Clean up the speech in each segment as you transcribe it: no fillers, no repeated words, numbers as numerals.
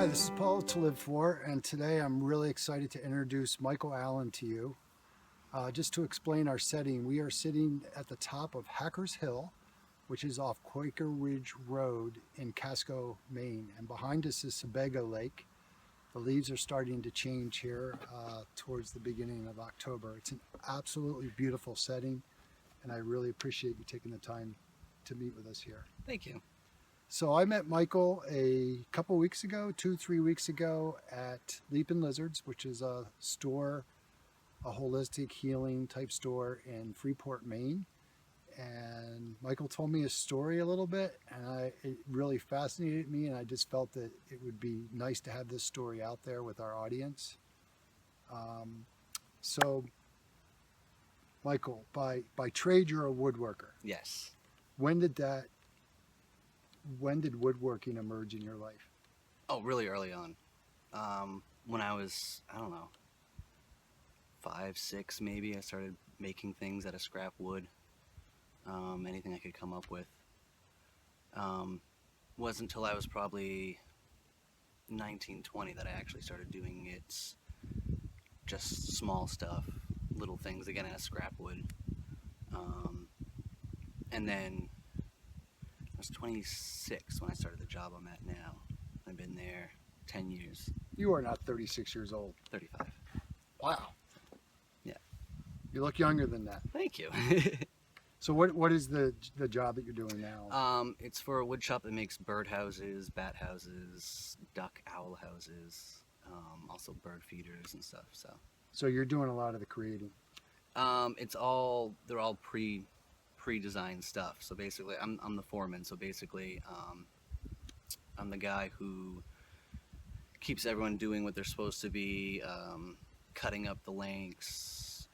Hi, this is Paul to Live For, and today I'm really excited to introduce Michael Allen to you. Just to explain our setting, we are sitting at the top of Hackers Hill, which is off Quaker Ridge Road in Casco, Maine, and behind us is Sebago Lake. The leaves are starting to change here towards the beginning of October. It's an absolutely beautiful setting, and I really appreciate you taking the time to meet with us here. Thank you. So I met Michael a couple weeks ago, 2-3 weeks ago at Leapin' Lizards, which is a store, a holistic healing type store in Freeport, Maine. And Michael told me his story a little bit, and it really fascinated me, and I just felt that it would be nice to have this story out there with our audience. So Michael, by trade, you're a woodworker. Yes. When did woodworking emerge in your life? Oh, really early on. When I was, I don't know, 5, 6 maybe, I started making things out of scrap wood. Anything I could come up with. Wasn't until I was probably 19, 20 that I actually started doing it. Just small stuff, little things, again, out of scrap wood. And then I was 26 when I started the job I'm at now. I've been there 10 years. You are not 36 years old. 35. Wow. Yeah. You look younger than that. Thank you. So what is the job that you're doing now? It's for a wood shop that makes bird houses, bat houses, duck, owl houses, also bird feeders and stuff. So you're doing a lot of the creating. They're all pre-designed stuff. So basically, I'm the foreman. So basically, I'm the guy who keeps everyone doing what they're supposed to be, cutting up the lengths,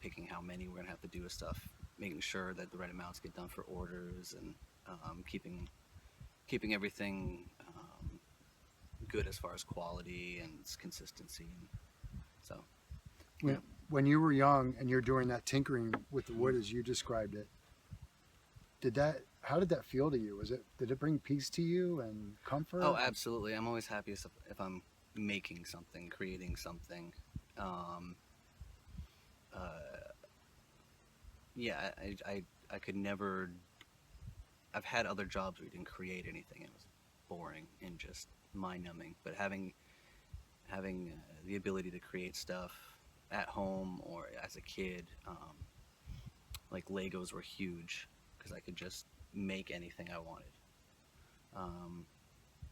picking how many we're gonna have to do with stuff, making sure that the right amounts get done for orders, and keeping everything good as far as quality and consistency. So, yeah. When you were young and you're doing that tinkering with the wood as you described it, how did that feel to you? Did it bring peace to you and comfort? Oh, absolutely. I'm always happy if I'm making something, creating something. Yeah, I could never. I've had other jobs where we didn't create anything. It was boring and just mind-numbing. But having the ability to create stuff at home or as a kid, like Legos were huge because I could just make anything I wanted.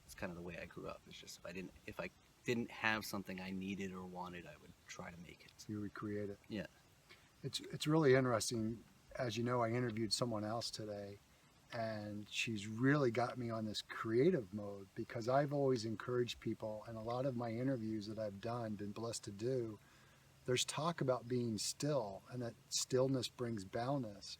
It's kind of the way I grew up. It's just if I didn't have something I needed or wanted, I would try to make it. You would create it. Yeah. It's really interesting. As you know, I interviewed someone else today, and she's really got me on this creative mode because I've always encouraged people, and a lot of my interviews that I've been blessed to do, there's talk about being still, and that stillness brings balance.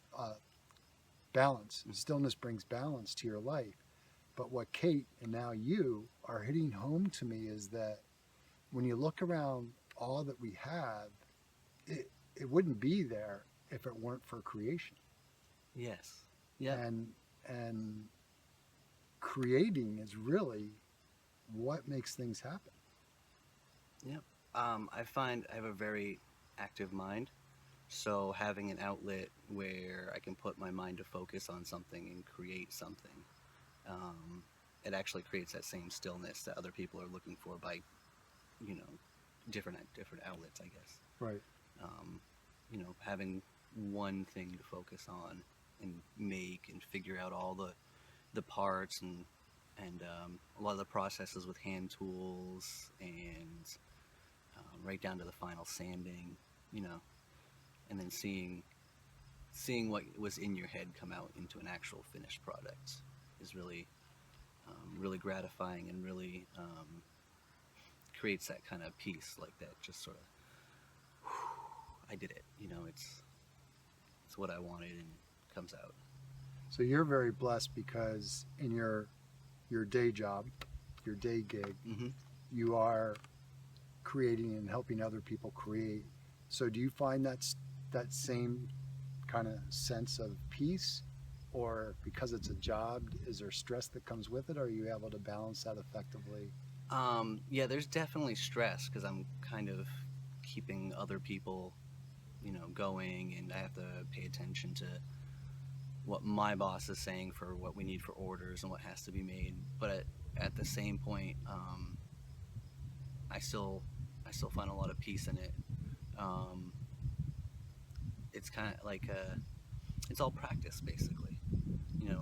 Stillness brings balance to your life. But what Kate and now you are hitting home to me is that when you look around all that we have, it wouldn't be there if it weren't for creation. Yes. Yeah. And creating is really what makes things happen. Yep. I find I have a very active mind, so having an outlet where I can put my mind to focus on something and create something, it actually creates that same stillness that other people are looking for by, different outlets, I guess. Right. Having one thing to focus on and make and figure out all the parts and a lot of the processes with hand tools and right down to the final sanding, and then seeing what was in your head come out into an actual finished product is really really gratifying and really creates that kind of peace, like that just sort of I did it, it's what I wanted and comes out. So you're very blessed because in your day job, your day gig, Mm-hmm. you are creating and helping other people create. So do you find that same kind of sense of peace, or because it's a job, is there stress that comes with it, or are you able to balance that effectively Yeah, there's definitely stress because I'm kind of keeping other people, going, and I have to pay attention to what my boss is saying for what we need for orders and what has to be made. But at the same point, I still I still find a lot of peace in it. Um, it's kind of like it's all practice basically,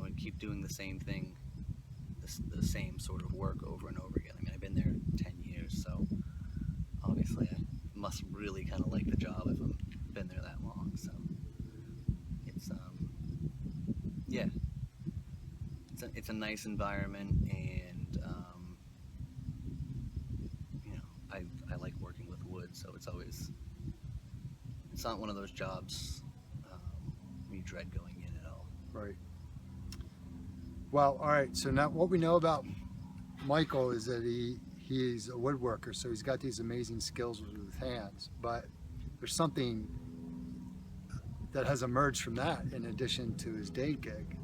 and keep doing the same thing, the same sort of work over and over again. I mean, I've been there 10 years, so obviously I must really kind of like the job if I've been there that long. So it's yeah, it's a nice environment, and I like working with wood, so it's not one of those jobs you dread going in at all. Right. Well, all right. So now what we know about Michael is that he's a woodworker, so he's got these amazing skills with his hands. But there's something that has emerged from that in addition to his day gig.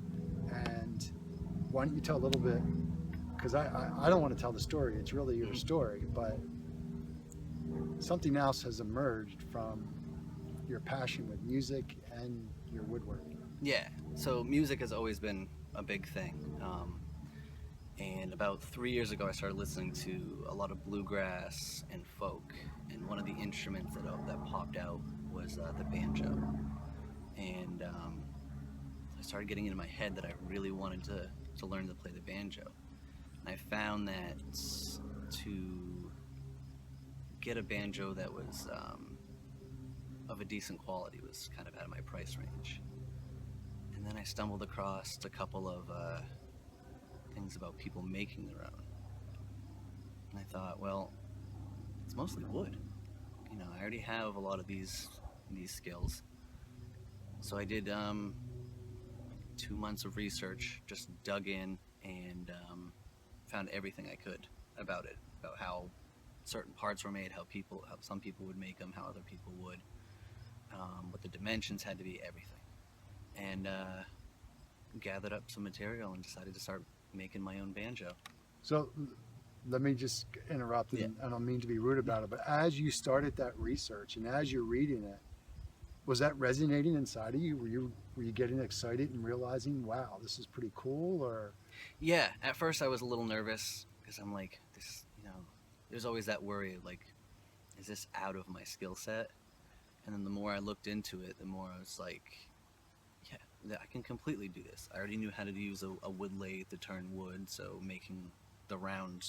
And why don't you tell a little bit? Because I don't want to tell the story. It's really your story, but something else has emerged from your passion with music and your woodworking. Yeah, so music has always been a big thing. And about 3 years ago, I started listening to a lot of bluegrass and folk. And one of the instruments that popped out was the banjo. And I started getting into my head that I really wanted to learn to play the banjo. And I found that to get a banjo that was of a decent quality was kind of out of my price range. And then I stumbled across a couple of things about people making their own. And I thought, well, it's mostly wood. I already have a lot of these skills. So I did 2 months of research, just dug in and found everything I could about it, about how certain parts were made, how some people would make them, how other people would, what the dimensions had to be, everything. And gathered up some material and decided to start making my own banjo. So let me just interrupt, and Yeah. I don't mean to be rude about it, but as you started that research and as you're reading it, was that resonating inside of you? Were you getting excited and realizing, wow, this is pretty cool? Or Yeah, at first I was a little nervous because I'm like, there's always that worry, like, is this out of my skill set? And then the more I looked into it, the more I was like, yeah, I can completely do this. I already knew how to use a wood lathe to turn wood, so making the round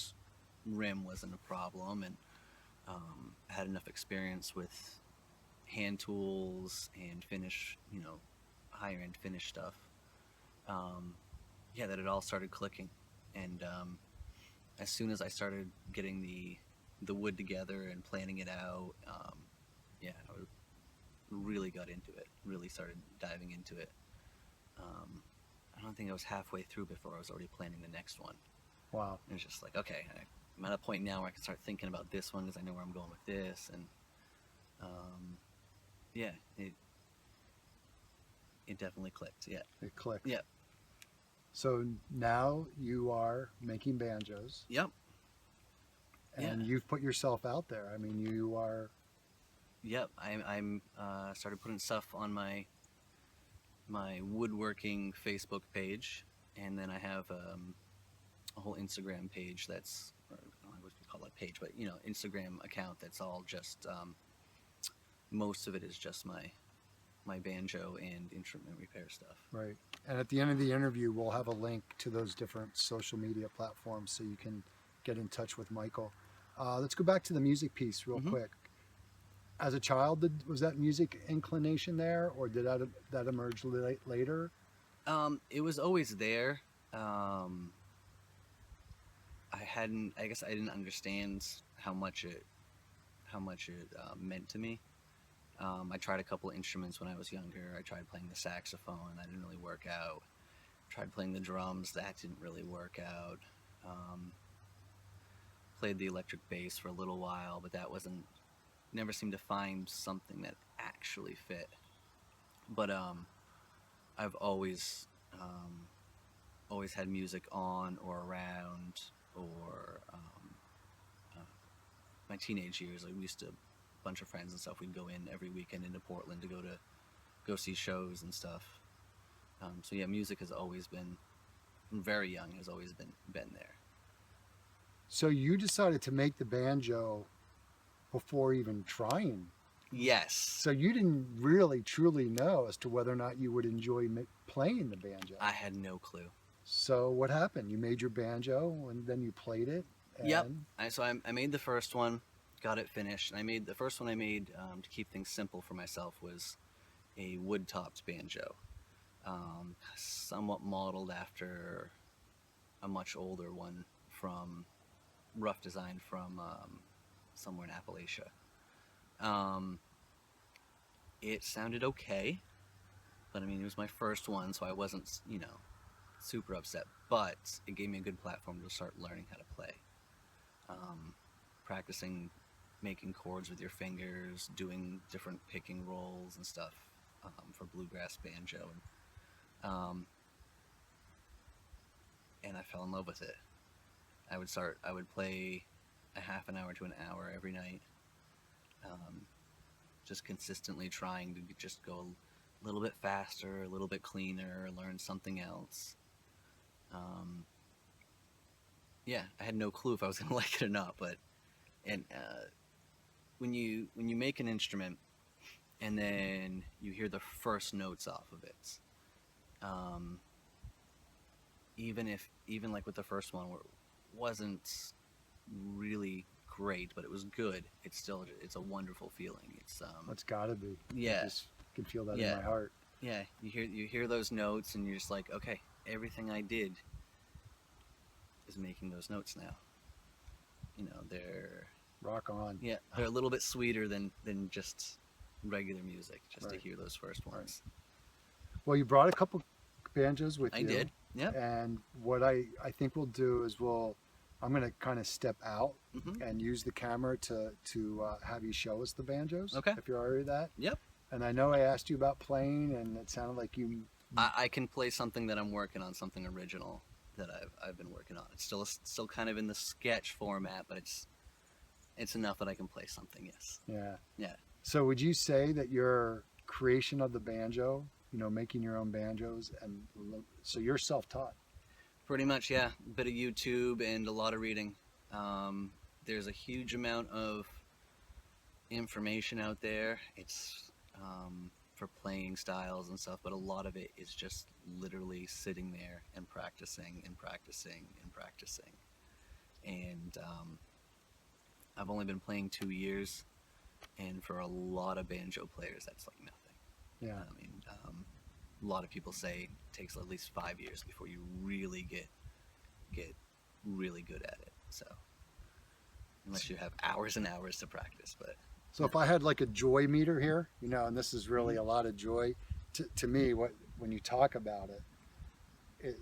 rim wasn't a problem, and I had enough experience with hand tools and higher end finish stuff. Um, yeah, that it all started clicking, and as soon as I started getting the wood together and planning it out, yeah, I really got into it. Really started diving into it. I don't think I was halfway through before I was already planning the next one. wow. It was just like, okay, I'm at a point now where I can start thinking about this one because I know where I'm going with this, and yeah, it definitely clicked. Yeah, It clicked. yeah, So now you are making banjos, yep, and yeah, you've put yourself out there. I mean, you are, yep. I'm started putting stuff on my woodworking Facebook page, and then I have a whole Instagram page that's, or I don't know what you call that page, but Instagram account that's all just most of it is just my banjo and instrument repair stuff. right. And at the end of the interview, we'll have a link to those different social media platforms so you can get in touch with Michael. Let's go back to the music piece real Mm-hmm. quick. As a child, was that music inclination there, or did that emerge later? It was always there. I guess I didn't understand how much it meant to me. I tried a couple of instruments when I was younger. I tried playing the saxophone. That didn't really work out. Tried playing the drums. That didn't really work out. Played the electric bass for a little while, but that wasn't. Never seemed to find something that actually fit. But I've always had music on or around, or my teenage years, like we used to, a bunch of friends and stuff, we'd go in every weekend into Portland to go see shows and stuff. So yeah, music has always been, from very young, has always been there. So you decided to make the banjo before even trying. Yes. So you didn't really truly know as to whether or not you would enjoy playing the banjo. I had no clue. So what happened? You made your banjo and then you played it. And... Yep. I made the first one, got it finished. And the first one I made to keep things simple for myself was a wood-topped banjo, somewhat modeled after a much older one from rough design from somewhere in Appalachia. It sounded okay, but I mean, it was my first one, so I wasn't, super upset. But it gave me a good platform to start learning how to play. Practicing making chords with your fingers, doing different picking rolls and stuff for bluegrass banjo. And I fell in love with it. I would play a half an hour to an hour every night, just consistently trying to just go a little bit faster, a little bit cleaner, learn something else. Yeah, I had no clue if I was going to like it or not, but when you make an instrument and then you hear the first notes off of it, even like with the first one where it wasn't really great, but it was good, it's a wonderful feeling. It's gotta be. Yeah, I just can feel that in my heart. Yeah, you hear those notes and you're just like, okay, everything I did is making those notes now. They're rock on. Yeah, they're a little bit sweeter than just regular music, just right. to hear those first ones. Right. Well, you brought a couple banjos with you. I did. Yeah. And what I think we'll do is I'm going to kind of step out and use the camera to have you show us the banjos. Okay. If you're all right with that. Yep. And I know I asked you about playing, and it sounded like you. I can play something that I'm working on, something original that I've been working on. It's still kind of in the sketch format, but it's enough that I can play something. Yes. Yeah. Yeah. So would you say that your creation of the banjo, making your own banjos, and so you're self-taught? Pretty much, yeah. A bit of YouTube and a lot of reading. There's a huge amount of information out there. It's for playing styles and stuff, but a lot of it is just literally sitting there and practicing and practicing and practicing. And I've only been playing 2 years, and for a lot of banjo players, that's like nothing. Yeah. I mean, a lot of people say it takes at least 5 years before you really get really good at it. So unless you have hours and hours to practice, but. So if I had like a joy meter here, and this is really a lot of joy to me. When you talk about it,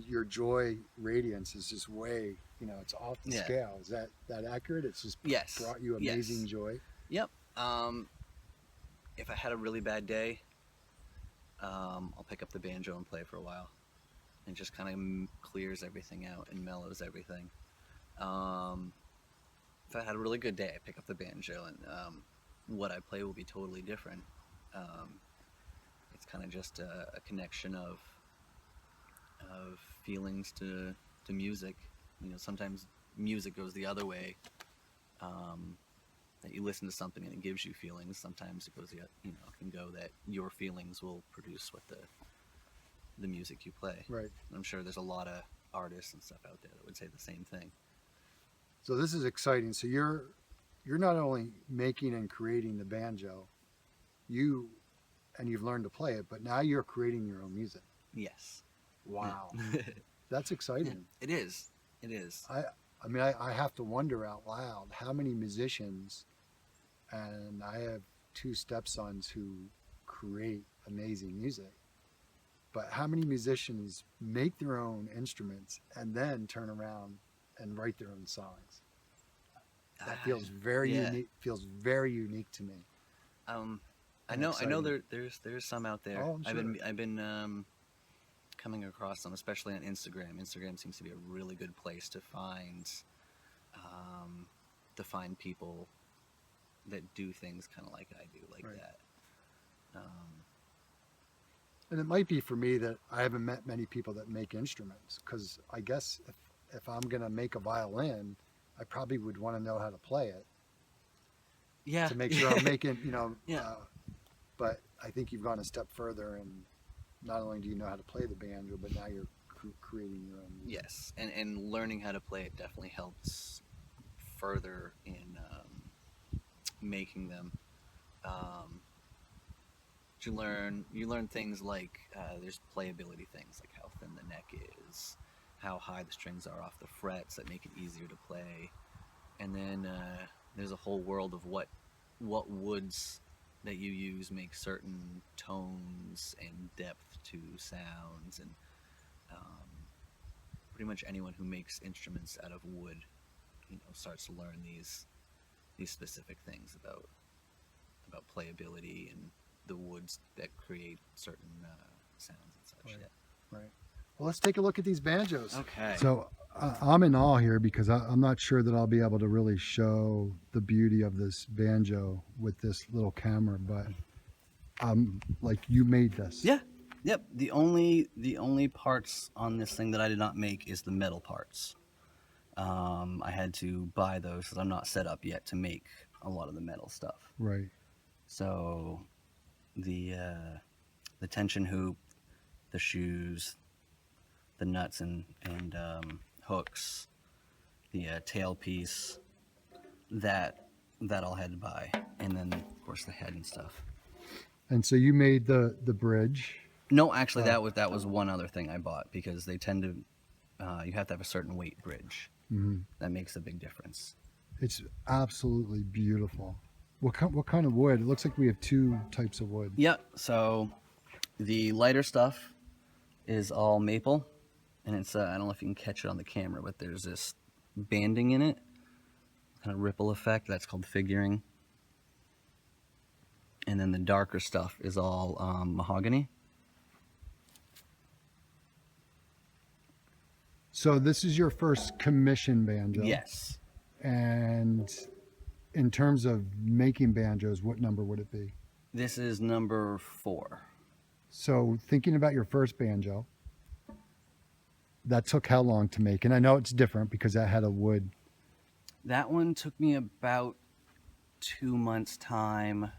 your joy radiance is just way, it's off the scale. Is that accurate? It's just brought you amazing joy. Yep. If I had a really bad day, I'll pick up the banjo and play for a while. It just kind of clears everything out and mellows everything. If I had a really good day, I pick up the banjo, and what I play will be totally different. It's kind of just a connection of feelings to music. Sometimes music goes the other way. That you listen to something and it gives you feelings. Sometimes it goes can go that your feelings will produce what the music you play. Right. I'm sure there's a lot of artists and stuff out there that would say the same thing. So this is exciting. So you're not only making and creating the banjo, you've learned to play it, but now you're creating your own music. Yes. Wow. That's exciting. Yeah, it is. I mean, I have to wonder out loud how many musicians, and I have 2 stepsons who create amazing music, but how many musicians make their own instruments and then turn around and write their own songs? That feels very unique. Feels very unique to me. I know there's some out there. Oh, I'm sure. I've been coming across them, especially on Instagram. Instagram seems to be a really good place to find to find people that do things kind of like I do, like Right. that. And it might be for me that I haven't met many people that make instruments, because I guess if I'm going to make a violin, I probably would want to know how to play it Yeah. to make sure I'm making, Yeah. But I think you've gone a step further, and not only do you know how to play the banjo, but now you're creating your own music. Yes, and learning how to play it definitely helps further in making them. Um, you learn things like there's playability things like how thin the neck is, how high the strings are off the frets that make it easier to play, and then there's a whole world of what woods that you use make certain tones and depth to sounds, and um, pretty much anyone who makes instruments out of wood, starts to learn these specific things about playability and the woods that create certain sounds and such. Right. Yeah. Right. Well, let's take a look at these banjos. Okay. So I'm in awe here, because I'm not sure that I'll be able to really show the beauty of this banjo with this little camera, but like, you made this. Yeah. Yep. The only parts on this thing that I did not make is the metal parts. I had to buy those because I'm not set up yet to make a lot of the metal stuff. Right. So the tension hoop, the shoes, the nuts and hooks, the tailpiece, that all had to buy, and then of course the head and stuff. And so you made the bridge. No, actually, that was one other thing I bought, because they tend to you have to have a certain weight bridge. Mm-hmm. That makes a big difference. It's absolutely beautiful. What kind of wood? It looks like we have two types of wood. Yep. So the lighter stuff is all maple, and it's I don't know if you can catch it on the camera, but there's this banding in it, kind of ripple effect. That's called figuring. And then the darker stuff is all mahogany. So this is your first commission banjo. Yes. And in terms of making banjos, what number would it be? This is number 4. So thinking about your first banjo, that took how long to make? And I know it's different because that had a wood. That one took me about 2 months' time.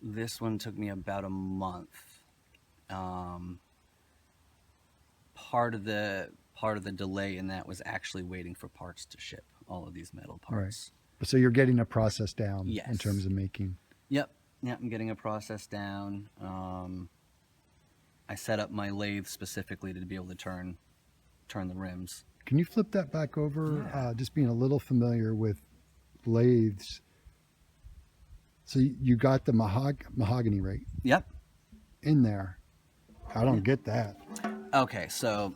This one took me about a month. Part of the delay in that was actually waiting for parts to ship, all of these metal parts. Right. So you're getting a process down. Yes. In terms of making. Yep, I'm getting a process down. I set up my lathe specifically to be able to turn the rims. Can you flip that back over? Yeah. Just being a little familiar with lathes. So you got the mahogany, right? Yep. In there. I don't get that. Okay, so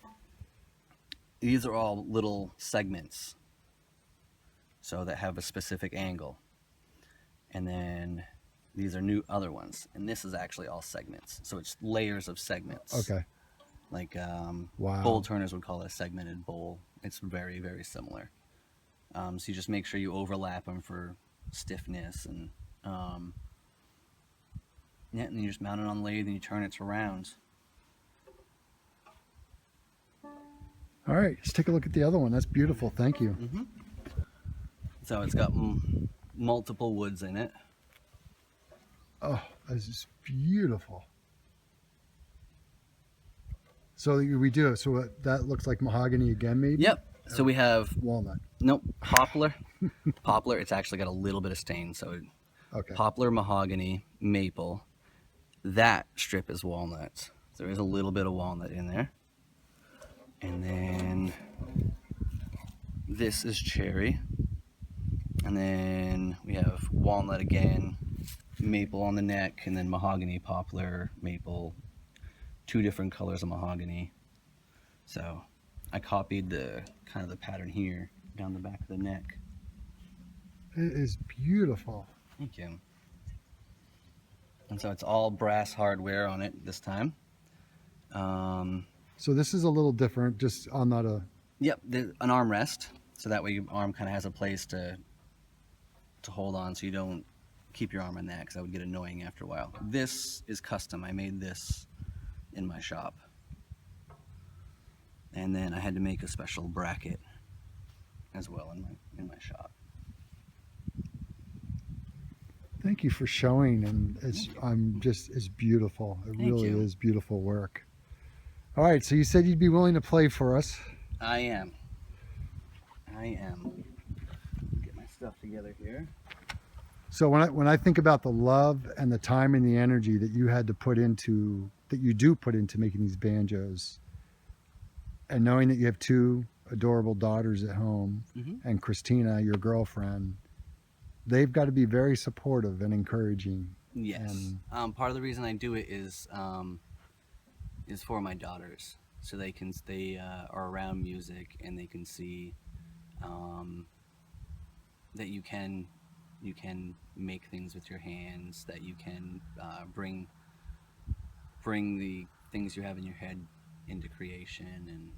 these are all little segments, so that have a specific angle, and then these are new other ones, and this is actually all segments, so it's layers of segments. Okay. Like Wow. bowl turners would call it a segmented bowl. It's very, very similar. So you just make sure you overlap them for stiffness, and and you just mount it on the lathe and you turn it to rounds. All right, let's take a look at the other one. That's beautiful. Thank you. Mm-hmm. So it's got multiple woods in it. Oh, this is beautiful. So we do. So that looks like mahogany again, maybe? Yep. So we have Walnut. nope, poplar. Poplar. It's actually got a little bit of stain. So Okay. poplar, mahogany, maple. That strip is walnut. So there is a little bit of walnut in there. And then this is cherry. And then we have walnut again, maple on the neck, and then mahogany, poplar, maple, 2 different colors of mahogany. So I copied the kind of the pattern here down the back of the neck. It is beautiful. Thank you. And so it's all brass hardware on it this time. So this is a little different. Just I'm not a. Yep, an armrest, so that way your arm kind of has a place to to hold on so you don't keep your arm on that, because that would get annoying after a while. This is custom. I made this in my shop. And then I had to make a special bracket as well in my shop. Thank you for showing, and it's beautiful. It Thank really you. is beautiful work. All right, so you said you'd be willing to play for us. I am. Get my stuff together here. So when I think about the love and the time and the energy that you do put into making these banjos, and knowing that you have two adorable daughters at home, Mm-hmm. and Christina, your girlfriend, they've got to be very supportive and encouraging. Yes. And Part of the reason I do it is for my daughters, so they are around music and they can see that you can make things with your hands, that you can bring the things you have in your head into creation. And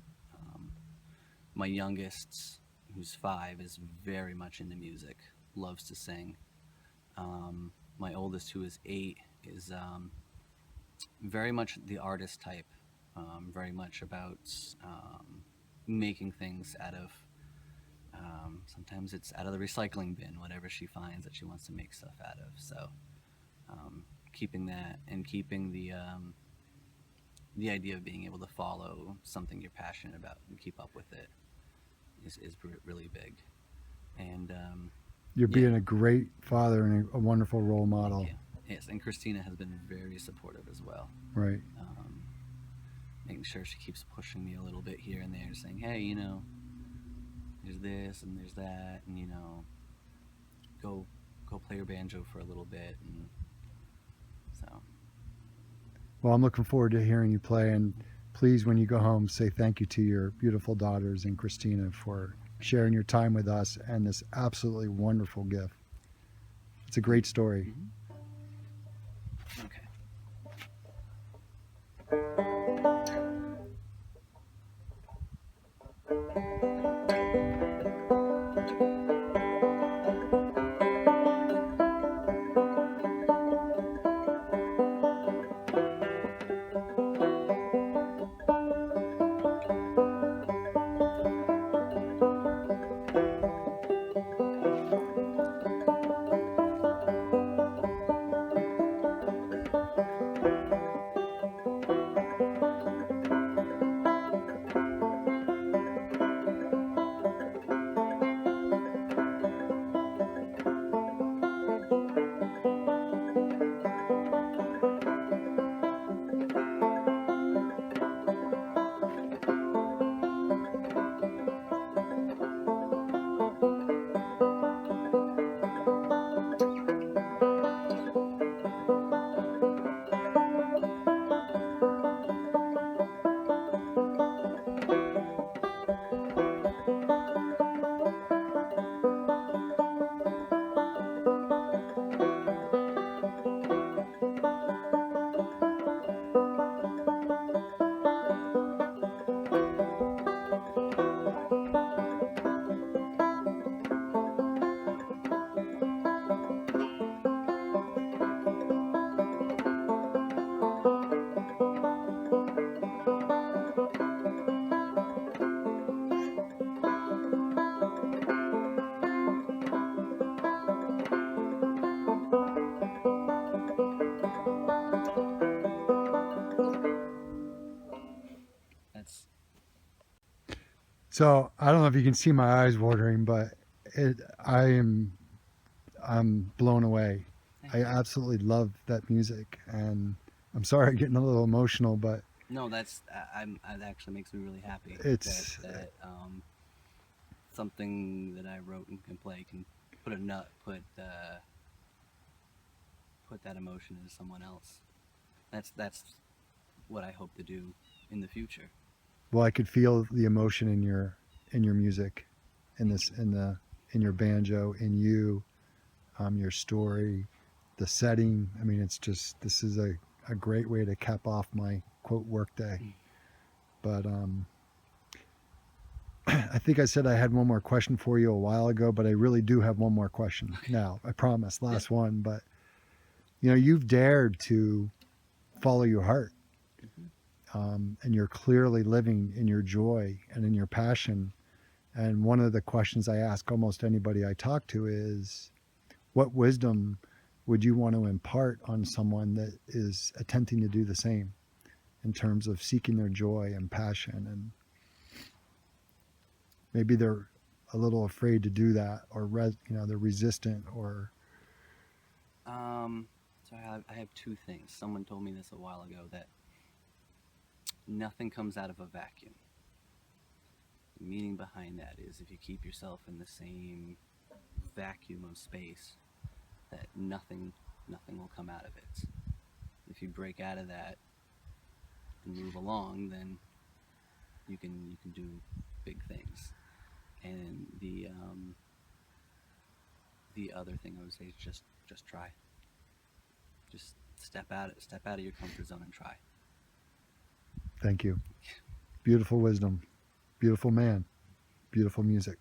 my youngest, who's 5, is very much into music, loves to sing. My oldest, who is 8, is very much the artist type, very much about making things out of, sometimes it's out of the recycling bin, whatever she finds that she wants to make stuff out of. So keeping that, and keeping the idea of being able to follow something you're passionate about and keep up with it is really big. And you're being a great father and a wonderful role model. thank you. Yes, and Christina has been very supportive as well. Right. Making sure she keeps pushing me a little bit here and there, saying, hey, there's this and there's that, and go play your banjo for a little bit. And so Well, I'm looking forward to hearing you play, and please, when you go home, say thank you to your beautiful daughters and Christina for sharing your time with us and this absolutely wonderful gift. It's a great story. okay. That's So I don't know if you can see my eyes watering, but I'm blown away. I absolutely love that music, and I'm sorry I'm getting a little emotional, but no, that's it actually makes me really happy it's that something that I wrote and can play can put that emotion into someone else. That's what I hope to do in the future. well, I could feel the emotion in your music, in your banjo, in you, your story, the setting. I mean, it's just this is a great way to cap off my quote work day. But I think I said I had one more question for you a while ago, but I really do have one more question now. I promise, last one. But you've dared to follow your heart, Hmm. and you're clearly living in your joy and in your passion. And one of the questions I ask almost anybody I talk to is, what wisdom would you want to impart on someone that is attempting to do the same in terms of seeking their joy and passion? And maybe they're a little afraid to do that, or they're resistant, or So I have two things. Someone told me this a while ago, that nothing comes out of a vacuum. The meaning behind that is, if you keep yourself in the same vacuum of space, that nothing will come out of it. If you break out of that and move along, then you can do big things. And the other thing I would say is just try. Just step out of your comfort zone and try. thank you. Beautiful wisdom, beautiful man, beautiful music.